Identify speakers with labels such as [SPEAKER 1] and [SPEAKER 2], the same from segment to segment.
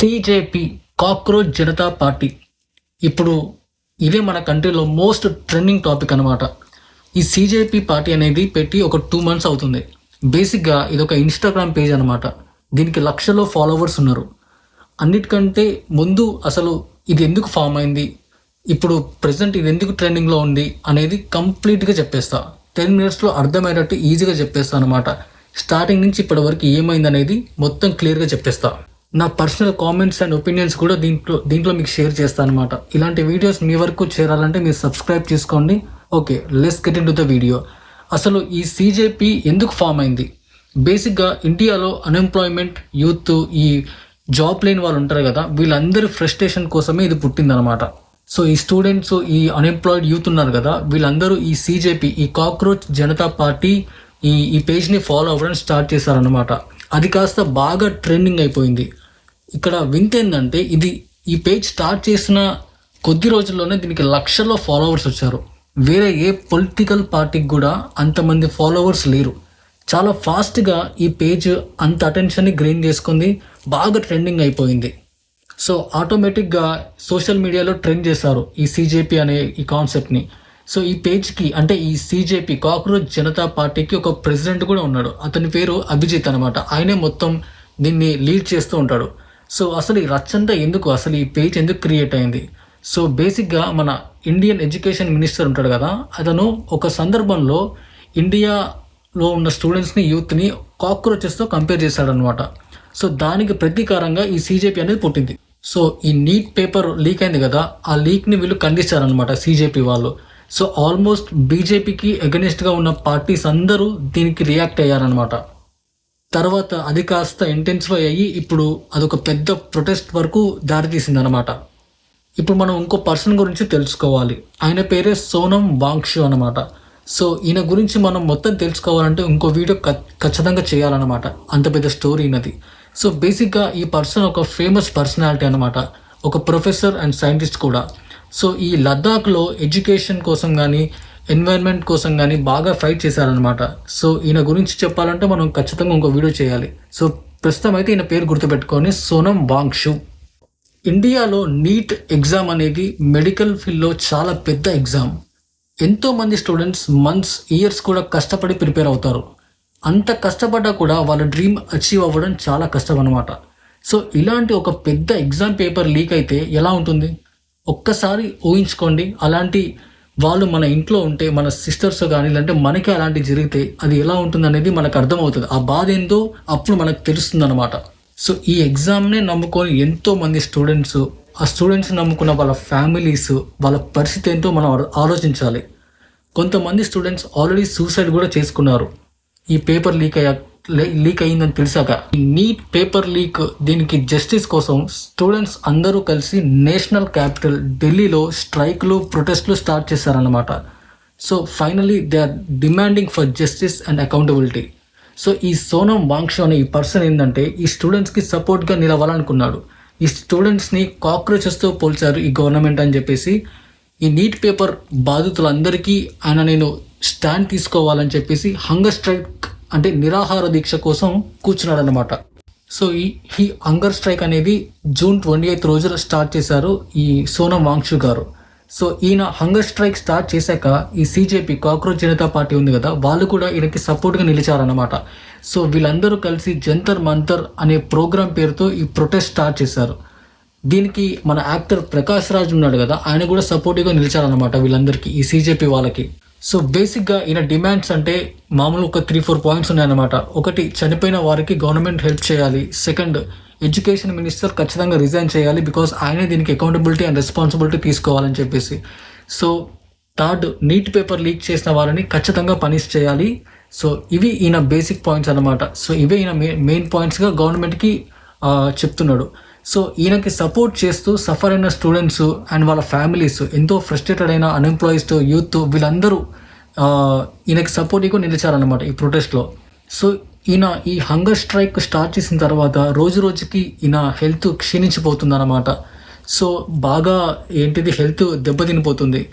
[SPEAKER 1] సిజేపీ cockroach Janata party ఇప్పుడు ఇదే మన కంట్రీలో మోస్ట్ ట్రెండింగ్ టాపిక్ అనమాట. ఈ సిజేపీ పార్టీ అనేది పెట్టి ఒక 2 months అవుతుంది. బేసిక్గా ఇది ఒక ఇన్స్టాగ్రామ్ పేజ్ అనమాట. దీనికి లక్షల్లో ఫాలోవర్స్ ఉన్నారు. అన్నిటికంటే ముందు అసలు ఇది ఎందుకు ఫామ్ అయింది, ఇప్పుడు ప్రజెంట్ ఇది ఎందుకు ట్రెండింగ్లో ఉంది అనేది కంప్లీట్గా చెప్పేస్తా. 10 minutesలో అర్థమయ్యేటట్టు ఈజీగా చెప్పేస్తా అనమాట. స్టార్టింగ్ నుంచి ఇప్పటి వరకు ఏమైంది అనేది మొత్తం క్లియర్గా చెప్పేస్తా. నా పర్సనల్ కామెంట్స్ అండ్ ఒపీనియన్స్ కూడా దీంట్లో మీకు షేర్ చేస్తాను అనమాట. ఇలాంటి వీడియోస్ మీ వరకు చేరాలంటే మీరు సబ్స్క్రైబ్ చేసుకోండి. Okay, let's get in to the video. అసలు ఈ సిజేపీ ఎందుకు ఫామ్ అయింది? బేసిక్గా ఇండియాలో అన్ఎంప్లాయ్మెంట్, యూత్, ఈ జాబ్ లేని వాళ్ళు ఉంటారు కదా, వీళ్ళందరి ఫ్రస్ట్రేషన్ కోసమే ఇది పుట్టిందనమాట. సో ఈ స్టూడెంట్స్, ఈ అన్ఎంప్లాయిడ్ యూత్ ఉన్నారు కదా, వీళ్ళందరూ ఈ సిజేపీ, ఈ కాక్రోచ్ జనతా పార్టీ ఈ పేజ్ని ఫాలో అవ్వడం స్టార్ట్ చేశారనమాట. అది కాస్త బాగా ట్రెండింగ్ అయిపోయింది. ఇక్కడ వింత ఏంటంటే ఈ పేజ్ స్టార్ట్ చేసిన కొద్ది రోజుల్లోనే దీనికి లక్షల్లో ఫాలోవర్స్ వచ్చారు. వేరే ఏ పొలిటికల్ పార్టీకి కూడా అంతమంది ఫాలోవర్స్ లేరు. చాలా ఫాస్ట్గా ఈ పేజ్ అంత అటెన్షన్ని గెయిన్ చేసుకుంది, బాగా ట్రెండింగ్ అయిపోయింది. సో ఆటోమేటిక్గా సోషల్ మీడియాలో ట్రెండ్ చేశారు ఈ సిజేపీ అనే ఈ కాన్సెప్ట్ని. సో ఈ పేజ్కి, అంటే ఈ సిజేపీ కాక్రోచ్ జనతా పార్టీకి ఒక ప్రెసిడెంట్ కూడా ఉన్నాడు. అతని పేరు అభిజిత్ అనమాట. ఆయనే మొత్తం దీన్ని లీడ్ చేస్తూ ఉంటాడు. సో అసలు ఈ రచ్చంతా ఎందుకు, అసలు ఈ పేజ్ ఎందుకు క్రియేట్ అయింది? సో బేసిక్గా మన ఇండియన్ ఎడ్యుకేషన్ మినిస్టర్ ఉంటాడు కదా, అతను ఒక సందర్భంలో ఇండియాలో ఉన్న స్టూడెంట్స్ని, యూత్ని కాక్రోచెస్తో కంపేర్ చేశాడనమాట. సో దానికి ప్రతీకారంగా ఈ సిజేపీ అనేది పుట్టింది. సో ఈ నీట్ పేపర్ లీక్ అయింది కదా, ఆ లీక్ని వీళ్ళు ఖండిస్తారనమాట సిజేపీ వాళ్ళు. సో ఆల్మోస్ట్ బీజేపీకి అగెనిస్ట్గా ఉన్న పార్టీస్ అందరూ దీనికి రియాక్ట్ అయ్యారనమాట. తర్వాత అది కాస్త ఇంటెన్సిఫై అయ్యి ఇప్పుడు అదొక పెద్ద ప్రొటెస్ట్ వరకు దారితీసిందనమాట. ఇప్పుడు మనం ఇంకో పర్సన్ గురించి తెలుసుకోవాలి. ఆయన పేరే సోనం వాంగ్షు అనమాట. సో ఈయన గురించి మనం మొత్తం తెలుసుకోవాలంటే ఇంకో వీడియో ఖచ్చితంగా చేయాలన్నమాట. అంత పెద్ద స్టోరీ అయినది. సో బేసిక్గా ఈ పర్సన్ ఒక ఫేమస్ పర్సనాలిటీ అనమాట, ఒక ప్రొఫెసర్ అండ్ సైంటిస్ట్ కూడా. సో ఈ లద్దాఖ్లో ఎడ్యుకేషన్ కోసం కానీ, ఎన్వైర్న్మెంట్ కోసం కానీ బాగా ఫైట్ చేశారనమాట. సో ఈయన గురించి చెప్పాలంటే మనం ఖచ్చితంగా ఇంకో వీడియో చేయాలి. సో ప్రస్తుతం అయితే ఈయన పేరు గుర్తుపెట్టుకొని సోనం వాంగ్షు. ఇండియాలో నీట్ ఎగ్జామ్ అనేది మెడికల్ ఫీల్డ్లో చాలా పెద్ద ఎగ్జామ్. ఎంతోమంది స్టూడెంట్స్ మంత్స్, ఇయర్స్ కూడా కష్టపడి ప్రిపేర్ అవుతారు. అంత కష్టపడ్డా కూడా వాళ్ళ డ్రీమ్ అచీవ్ అవ్వడం చాలా కష్టం అనమాట. సో ఇలాంటి ఒక పెద్ద ఎగ్జామ్ పేపర్ లీక్ అయితే ఎలా ఉంటుంది? ఒక్కసారి ఊహించుకోండి. అలాంటి వాళ్ళు మన ఇంట్లో ఉంటే, మన సిస్టర్స్ కానీ, లేదంటే మనకి అలాంటివి జరిగితే అది ఎలా ఉంటుంది అనేది మనకు అర్థమవుతుంది. ఆ బాధ ఏందో అప్పుడు మనకు తెలుస్తుంది అనమాట. సో ఈ ఎగ్జామ్నే నమ్ముకొని ఎంతోమంది స్టూడెంట్స్, ఆ స్టూడెంట్స్ నమ్ముకున్న వాళ్ళ ఫ్యామిలీస్, వాళ్ళ పరిస్థితి ఏంటో మనం ఆలోచించాలి. కొంతమంది స్టూడెంట్స్ ఆల్రెడీ సూసైడ్ కూడా చేసుకున్నారు ఈ పేపర్ లీక్ అయ్యిందని తెలిసాక. ఈ నీట్ పేపర్ లీక్, దీనికి జస్టిస్ కోసం స్టూడెంట్స్ అందరూ కలిసి నేషనల్ క్యాపిటల్ ఢిల్లీలో స్ట్రైక్లు, ప్రొటెస్ట్లు స్టార్ట్ చేశారన్నమాట. So finally they are demanding for justice and accountability. So ఈ సోనం వాంగ్షు అనే ఈ పర్సన్ ఏంటంటే ఈ స్టూడెంట్స్కి సపోర్ట్గా నిలవాలనుకున్నాడు. ఈ స్టూడెంట్స్ని కాక్రోచెస్తో పోల్చారు ఈ గవర్నమెంట్ అని చెప్పేసి. ఈ నీట్ పేపర్ బాధితులందరికీ నేను స్టాండ్ తీసుకోవాలని చెప్పేసి హంగర్ స్ట్రైక్, అంటే నిరాహార దీక్ష కోసం కూర్చున్నాడు అనమాట. సో ఈ హంగర్ స్ట్రైక్ అనేది June 28 రోజున స్టార్ట్ చేశారు ఈ సోనం వాంగ్షు గారు. సో ఈయన హంగర్ స్ట్రైక్ స్టార్ట్ చేశాక ఈ సిజేపీ కాక్రోచ్ జనతా పార్టీ ఉంది కదా, వాళ్ళు కూడా ఈయనకి సపోర్ట్గా నిలిచారన్నమాట. సో వీళ్ళందరూ కలిసి జంతర్ మంతర్ అనే ప్రోగ్రామ్ పేరుతో ఈ ప్రొటెస్ట్ స్టార్ట్ చేశారు. దీనికి మన యాక్టర్ ప్రకాష్ రాజ్ ఉన్నాడు కదా, ఆయన కూడా సపోర్టివ్గా నిలిచారనమాట వీళ్ళందరికీ, ఈ సిజేపీ వాళ్ళకి. సో బేసిక్గా ఈయన డిమాండ్స్ అంటే మామూలు ఒక 3-4 పాయింట్స్ ఉన్నాయన్నమాట. ఒకటి, చనిపోయిన వారికి గవర్నమెంట్ హెల్ప్ చేయాలి. సెకండ్, ఎడ్యుకేషన్ మినిస్టర్ ఖచ్చితంగా రిజైన్ చేయాలి, బికాస్ ఆయనే దీనికి అకౌంటబిలిటీ అండ్ రెస్పాన్సిబిలిటీ తీసుకోవాలని చెప్పేసి. So third, neat paper leak చేసిన వారిని ఖచ్చితంగా పనిష్ చేయాలి. సో ఇవి ఈయన బేసిక్ పాయింట్స్ అనమాట. సో ఇవే ఈయన మెయిన్ పాయింట్స్గా గవర్నమెంట్కి చెప్తున్నాడు. సో ఈయనకి సపోర్ట్ చేస్తూ సఫర్ అయిన స్టూడెంట్స్ అండ్ వాళ్ళ ఫ్యామిలీస్, ఎంతో ఫ్రస్ట్రేటెడ్ అయిన అన్ఎంప్లాయిస్, యూత్, వీళ్ళందరూ ఈయనకి సపోర్టివ్గా నిలిచారనమాట ఈ ప్రొటెస్ట్లో. సో ఈయన ఈ హంగర్ స్ట్రైక్ స్టార్ట్ చేసిన తర్వాత రోజు రోజుకి ఈయన హెల్త్ క్షీణించిపోతుందన్నమాట. సో బాగా హెల్త్ దెబ్బతినిపోతుంది.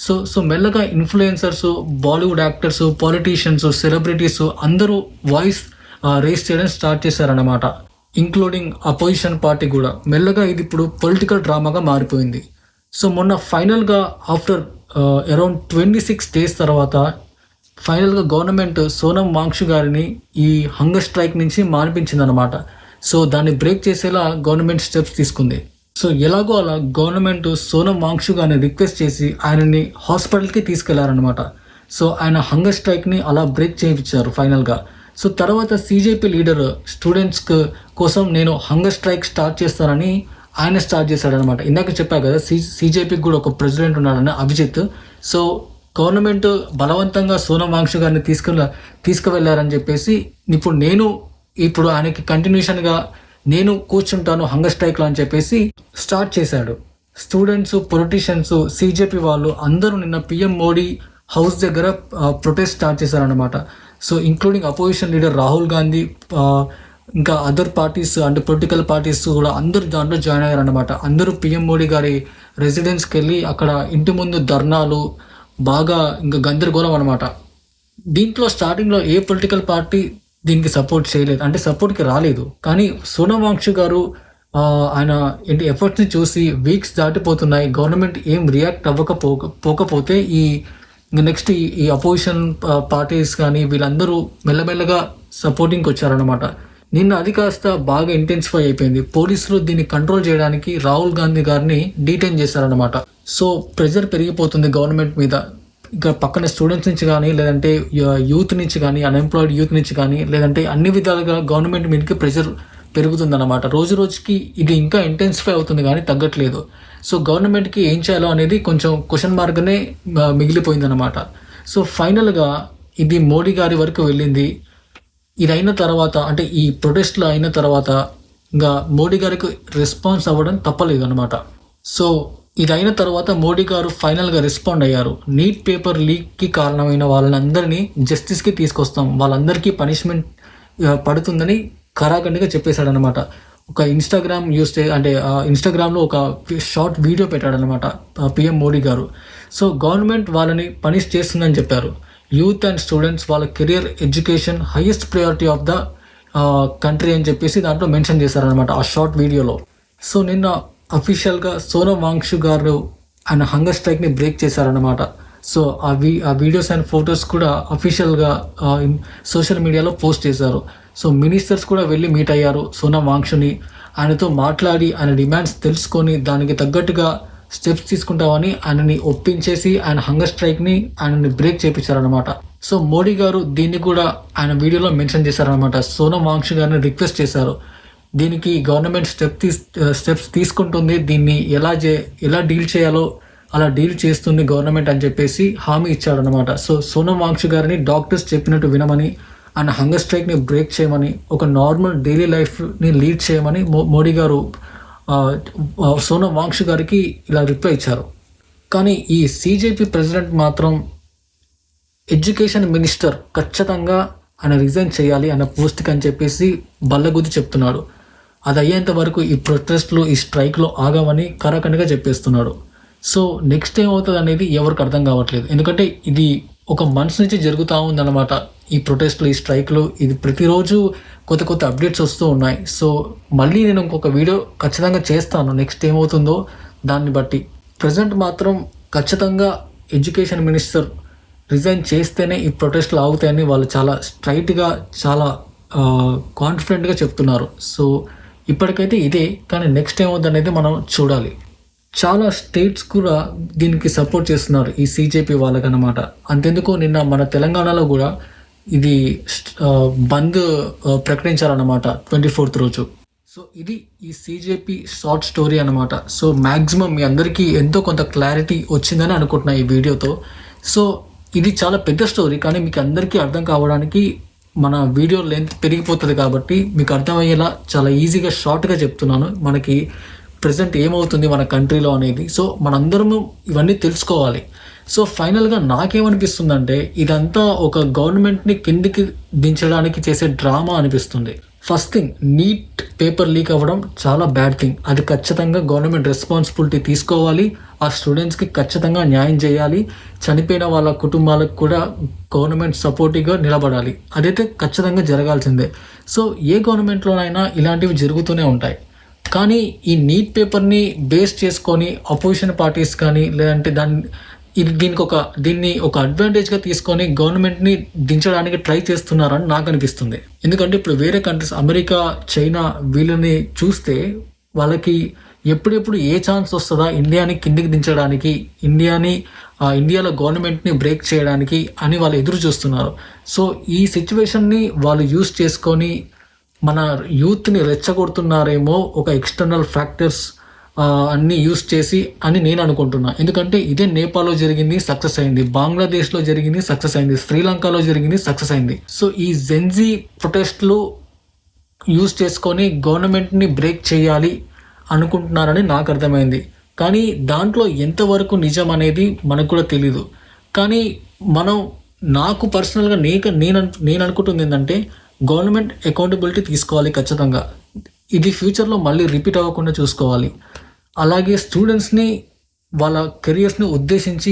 [SPEAKER 1] సో మెల్లగా influencers, Bollywood actors, politicians, celebrities అందరూ వాయిస్ రేస్ చేయడం స్టార్ట్ చేశారన్నమాట. ఇంక్లూడింగ్ అపోజిషన్ పార్టీ కూడా. మెల్లగా ఇది ఇప్పుడు పొలిటికల్ డ్రామాగా మారిపోయింది. సో మొన్న ఫైనల్గా ఆఫ్టర్ అరౌండ్ 26 days తర్వాత ఫైనల్గా గవర్నమెంట్ సోనం వాంగ్షు గారిని ఈ హంగర్ స్ట్రైక్ నుంచి మానిపించిందనమాట. సో దాన్ని బ్రేక్ చేసేలా గవర్నమెంట్ స్టెప్స్ తీసుకుంది. సో ఎలాగో అలా గవర్నమెంట్ సోనం వాంగ్షు గారిని రిక్వెస్ట్ చేసి ఆయనని హాస్పిటల్కి తీసుకెళ్లారనమాట. సో ఆయన హంగర్ స్ట్రైక్ని అలా బ్రేక్ చేయించారు ఫైనల్గా. సో తర్వాత సీజేపీ లీడర్ స్టూడెంట్స్ కోసం నేను హంగర్ స్ట్రైక్ స్టార్ట్ చేస్తానని ఆయన స్టార్ట్ చేశాడనమాట. ఇందాక చెప్పా కదా సీజేపీకి కూడా ఒక ప్రెసిడెంట్ ఉన్నాడని, అభిజిత్. సో గవర్నమెంట్ బలవంతంగా సోనం వాంగ్షు గారిని తీసుకువెళ్ళారని చెప్పేసి ఇప్పుడు ఆయనకి కంటిన్యూషన్గా నేను కూర్చుంటాను హంగర్ స్ట్రైక్లో అని చెప్పేసి స్టార్ట్ చేశాడు. స్టూడెంట్స్, పొలిటీషియన్స్, సీజేపీ వాళ్ళు అందరూ నిన్న పిఎం మోడీ హౌస్ దగ్గర ప్రొటెస్ట్ స్టార్ట్ చేశారనమాట. So including opposition leader Rahul Gandhi, ఇంకా అదర్ పార్టీస్ అంటే పొలిటికల్ పార్టీస్ కూడా అందరూ దాంట్లో జాయిన్ అయ్యారనమాట. అందరూ పిఎం మోడీ గారి రెసిడెన్స్కి వెళ్ళి అక్కడ ఇంటి ముందు ధర్నాలు, బాగా ఇంకా గందరగోళం అనమాట. దీంట్లో స్టార్టింగ్లో ఏ పొలిటికల్ పార్టీ దీనికి సపోర్ట్ చేయలేదు, అంటే సపోర్ట్కి రాలేదు. కానీ సోనం వాంగ్షు గారు ఆయన ఎఫర్ట్స్ని చూసి వీక్స్ దాటిపోతున్నాయి, గవర్నమెంట్ ఏం రియాక్ట్ పోకపోతే నెక్స్ట్ ఈ అపోజిషన్ పార్టీస్ కానీ వీళ్ళందరూ మెల్లమెల్లగా సపోర్టింగ్కి వచ్చారనమాట. నిన్న అది కాస్త బాగా ఇంటెన్సిఫై అయిపోయింది. పోలీసులు దీన్ని కంట్రోల్ చేయడానికి రాహుల్ గాంధీ గారిని డీటైన్ చేశారనమాట. సో ప్రెజర్ పెరిగిపోతుంది గవర్నమెంట్ మీద. ఇంకా పక్కన స్టూడెంట్స్ నుంచి కానీ, లేదంటే యూత్ నుంచి కానీ, అన్ఎంప్లాయిడ్ యూత్ నుంచి కానీ, లేదంటే అన్ని విధాలుగా గవర్నమెంట్ మీదకి ప్రెజర్ పెరుగుతుందన్నమాట. రోజు రోజుకి ఇది ఇంకా ఇంటెన్సిఫై అవుతుంది కానీ తగ్గట్లేదు. సో గవర్నమెంట్కి ఏం చేయాలో అనేది కొంచెం క్వశ్చన్ మార్క్నే మిగిలిపోయిందన్నమాట. సో ఫైనల్గా ఇది మోడీ గారి వరకు వెళ్ళింది. ఇది అయిన తర్వాత, అంటే ఈ ప్రొటెస్ట్లు అయిన తర్వాత ఇంకా మోడీ గారికి రెస్పాన్స్ అవ్వడం తప్పలేదు అనమాట. సో ఇది అయిన తర్వాత మోడీ గారు ఫైనల్గా రెస్పాండ్ అయ్యారు. నీట్ పేపర్ లీక్కి కారణమైన వాళ్ళందరినీ జస్టిస్కి తీసుకొస్తాం, వాళ్ళందరికీ పనిష్మెంట్ పడుతుందని ఖరాఖండిగా చెప్పేశాడు అనమాట. ఒక ఇన్స్టాగ్రామ్ ఇన్స్టాగ్రామ్లో ఒక షార్ట్ వీడియో పెట్టాడనమాట పిఎం మోడీ గారు. సో గవర్నమెంట్ వాళ్ళని పనిష్ చేస్తుందని చెప్పారు. యూత్ అండ్ స్టూడెంట్స్ వాళ్ళ career, education highest priority of the country అని చెప్పేసి దాంట్లో మెన్షన్ చేశారనమాట ఆ షార్ట్ వీడియోలో. సో నిన్న అఫీషియల్గా సోనం వాంగ్షు గారు ఆయన హంగర్ స్ట్రైక్ని బ్రేక్ చేశారనమాట. సో ఆ వీడియోస్ అండ్ ఫొటోస్ కూడా అఫీషియల్గా సోషల్ మీడియాలో పోస్ట్ చేశారు. సో మినిస్టర్స్ కూడా వెళ్ళి మీట్ అయ్యారు సోనం వాంగ్షుని. ఆయనతో మాట్లాడి ఆయన డిమాండ్స్ తెలుసుకొని దానికి తగ్గట్టుగా స్టెప్స్ తీసుకుంటామని ఆయనని ఒప్పించేసి ఆయన హంగర్ స్ట్రైక్ని ఆయనని బ్రేక్ చేయించారనమాట. సో మోడీ గారు దీన్ని కూడా ఆయన వీడియోలో మెన్షన్ చేశారనమాట. సోనం వాంగ్షు గారిని రిక్వెస్ట్ చేశారు, దీనికి గవర్నమెంట్ స్టెప్స్ తీసుకుంటుంది, దీన్ని ఎలా డీల్ చేయాలో అలా డీల్ చేస్తుంది గవర్నమెంట్ అని చెప్పేసి హామీ ఇచ్చాడనమాట. సో సోనం వాంగ్షు గారిని డాక్టర్స్ చెప్పినట్టు వినమని, ఆయన హంగర్ స్ట్రైక్ని బ్రేక్ చేయమని, ఒక నార్మల్ డైలీ లైఫ్ని లీడ్ చేయమని మోడీ గారు సోనం వాంగ్షు గారికి ఇలా రిప్లై ఇచ్చారు. కానీ ఈ సీజేపీ ప్రెసిడెంట్ మాత్రం ఎడ్యుకేషన్ మినిస్టర్ ఖచ్చితంగా ఆయన రిజైన్ చేయాలి అన్న పోస్ట్కి అని చెప్పేసి బల్లగుద్ది చెప్తున్నాడు. అది అయ్యేంత వరకు ఈ ప్రొటెస్ట్లు, ఈ స్ట్రైక్లో ఆగమని కరాఖండిగా చెప్పేస్తున్నాడు. సో నెక్స్ట్ ఏమవుతుంది అనేది ఎవరికి అర్థం కావట్లేదు. ఎందుకంటే ఇది ఒక మంత్స్ నుంచి జరుగుతూ ఉందన్నమాట ఈ ప్రొటెస్ట్లు, ఈ స్ట్రైక్లు. ఇది ప్రతిరోజు కొత్త అప్డేట్స్ వస్తూ ఉన్నాయి. సో మళ్ళీ నేను ఇంకొక వీడియో ఖచ్చితంగా చేస్తాను నెక్స్ట్ ఏమవుతుందో దాన్ని బట్టి. ప్రజెంట్ మాత్రం ఖచ్చితంగా ఎడ్యుకేషన్ మినిస్టర్ రిజైన్ చేస్తేనే ఈ ప్రొటెస్ట్లు ఆగుతాయని వాళ్ళు చాలా స్ట్రైట్గా, చాలా కాన్ఫిడెంట్గా చెప్తున్నారు. సో ఇప్పటికైతే ఇదే, కానీ నెక్స్ట్ ఏమవుతుంది అనేది మనం చూడాలి. చాలా స్టేట్స్ కూడా దీనికి సపోర్ట్ చేస్తున్నారు ఈ సీజేపీ వాళ్ళకన్నమాట. అంతెందుకు నిన్న మన తెలంగాణలో కూడా ఇది బంద్ ప్రకటించారన్నమాట 24th రోజు. సో ఇది ఈ సీజేపీ షార్ట్ స్టోరీ అనమాట. సో మ్యాక్సిమం మీ అందరికీ ఎంతో కొంత క్లారిటీ వచ్చిందని అనుకుంటున్నా ఈ వీడియోతో. సో ఇది చాలా పెద్ద స్టోరీ, కానీ మీకు అందరికీ అర్థం కావడానికి మన వీడియో లెంత్ పెరిగిపోతుంది కాబట్టి మీకు అర్థమయ్యేలా చాలా ఈజీగా షార్ట్గా చెప్తున్నాను. మనకి ప్రజెంట్ ఏమవుతుంది మన కంట్రీలో అనేది. సో మనందరము ఇవన్నీ తెలుసుకోవాలి. సో ఫైనల్గా నాకేమనిపిస్తుందంటే ఇదంతా ఒక గవర్నమెంట్ని కిందికి దించడానికి చేసే డ్రామా అనిపిస్తుంది. First thing, neat paper leak అవ్వడం చాలా బ్యాడ్ థింగ్. అది ఖచ్చితంగా గవర్నమెంట్ రెస్పాన్సిబిలిటీ తీసుకోవాలి. ఆ స్టూడెంట్స్కి ఖచ్చితంగా న్యాయం చేయాలి. చనిపోయిన వాళ్ళ కుటుంబాలకు కూడా గవర్నమెంట్ సపోర్టివ్గా నిలబడాలి. అదైతే ఖచ్చితంగా జరగాల్సిందే. సో ఏ గవర్నమెంట్లోనైనా ఇలాంటివి జరుగుతూనే ఉంటాయి. కానీ ఈ నీట్ పేపర్ని బేస్ చేసుకొని అపోజిషన్ పార్టీస్ కానీ లేదంటే దీన్ని ఒక అడ్వాంటేజ్గా తీసుకొని గవర్నమెంట్ని దించడానికి ట్రై చేస్తున్నారని నాకు అనిపిస్తుంది. ఎందుకంటే ఇప్పుడు వేరే కంట్రీస్, అమెరికా, చైనా, వీళ్ళని చూస్తే వాళ్ళకి ఎప్పుడెప్పుడు ఏ ఛాన్స్ వస్తుందా ఇండియాని కిందికి దించడానికి, ఇండియాలో గవర్నమెంట్ని బ్రేక్ చేయడానికి అని వాళ్ళు ఎదురు చూస్తున్నారు. సో ఈ సిచ్యువేషన్ని వాళ్ళు యూస్ చేసుకొని మన యూత్ని రెచ్చగొడుతున్నారేమో, ఒక ఎక్స్టర్నల్ ఫ్యాక్టర్స్ అన్నీ యూస్ చేసి అని నేను అనుకుంటున్నా. ఎందుకంటే ఇదే నేపాల్లో జరిగింది, సక్సెస్ అయింది. బంగ్లాదేశ్లో జరిగింది, సక్సెస్ అయింది. శ్రీలంకలో జరిగింది, సక్సెస్ అయింది. సో ఈ జెన్జీ ప్రొటెస్ట్లు యూస్ చేసుకొని గవర్నమెంట్ని బ్రేక్ చేయాలి అనుకుంటున్నారని నాకు అర్థమైంది. కానీ దాంట్లో ఎంతవరకు నిజం అనేది మనకు కూడా తెలీదు. కానీ నాకు పర్సనల్గా నేను అనుకుంటుంది ఏంటంటే గవర్నమెంట్ అకౌంటబిలిటీ తీసుకోవాలి ఖచ్చితంగా. ఇది ఫ్యూచర్లో మళ్ళీ రిపీట్ అవ్వకుండా చూసుకోవాలి. అలాగే స్టూడెంట్స్ని వాళ్ళ కెరియర్స్ని ఉద్దేశించి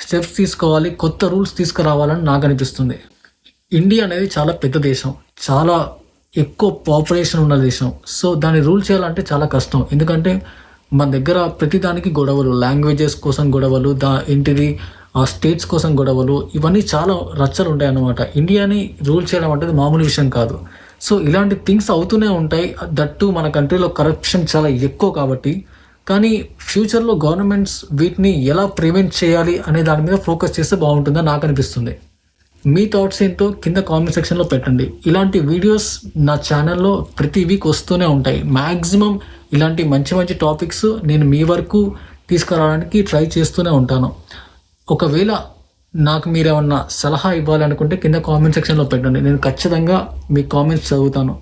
[SPEAKER 1] స్టెప్స్ తీసుకోవాలి, కొత్త రూల్స్ తీసుకురావాలని నాకు అనిపిస్తుంది. ఇండియా అనేది చాలా పెద్ద దేశం, చాలా ఎక్కువ పాపులేషన్ ఉన్న దేశం. సో దాన్ని రూల్ చేయాలంటే చాలా కష్టం. ఎందుకంటే మన దగ్గర ప్రతిదానికి గొడవలు, లాంగ్వేజెస్ కోసం గొడవలు, ఆ స్టేట్స్ కోసం గొడవలు, ఇవన్నీ చాలా రచ్చలు ఉంటాయి అన్నమాట. ఇండియాని రూల్ చేయడం అంటే మామూలు విషయం కాదు. సో ఇలాంటి థింగ్స్ అవుతూనే ఉంటాయి. దట్టు మన కంట్రీలో కరప్షన్ చాలా ఎక్కువ కాబట్టి. కానీ ఫ్యూచర్లో గవర్నమెంట్స్ వీటిని ఎలా ప్రివెంట్ చేయాలి అనే దాని మీద ఫోకస్ చేస్తే బాగుంటుందని నాకు అనిపిస్తుంది. మీ థాట్స్ ఏంటో కింద కామెంట్ సెక్షన్లో పెట్టండి. ఇలాంటి వీడియోస్ నా ఛానల్లో ప్రతి వీక్ వస్తూనే ఉంటాయి. మ్యాక్సిమం ఇలాంటి మంచి మంచి టాపిక్స్ నేను మీ వరకు తీసుకురావడానికి ట్రై చేస్తూనే ఉంటాను. ఒకవేళ నాకు మీరేమన్నా సలహా ఇవ్వాలనుకుంటే కింద కామెంట్ సెక్షన్లో పెట్టండి. నేను ఖచ్చితంగా మీ కామెంట్స్ చదువుతాను.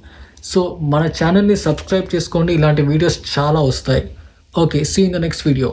[SPEAKER 1] సో మన ఛానల్ని సబ్స్క్రైబ్ చేసుకోండి. ఇలాంటి వీడియోస్ చాలా వస్తాయి. Okay, see you in the next video.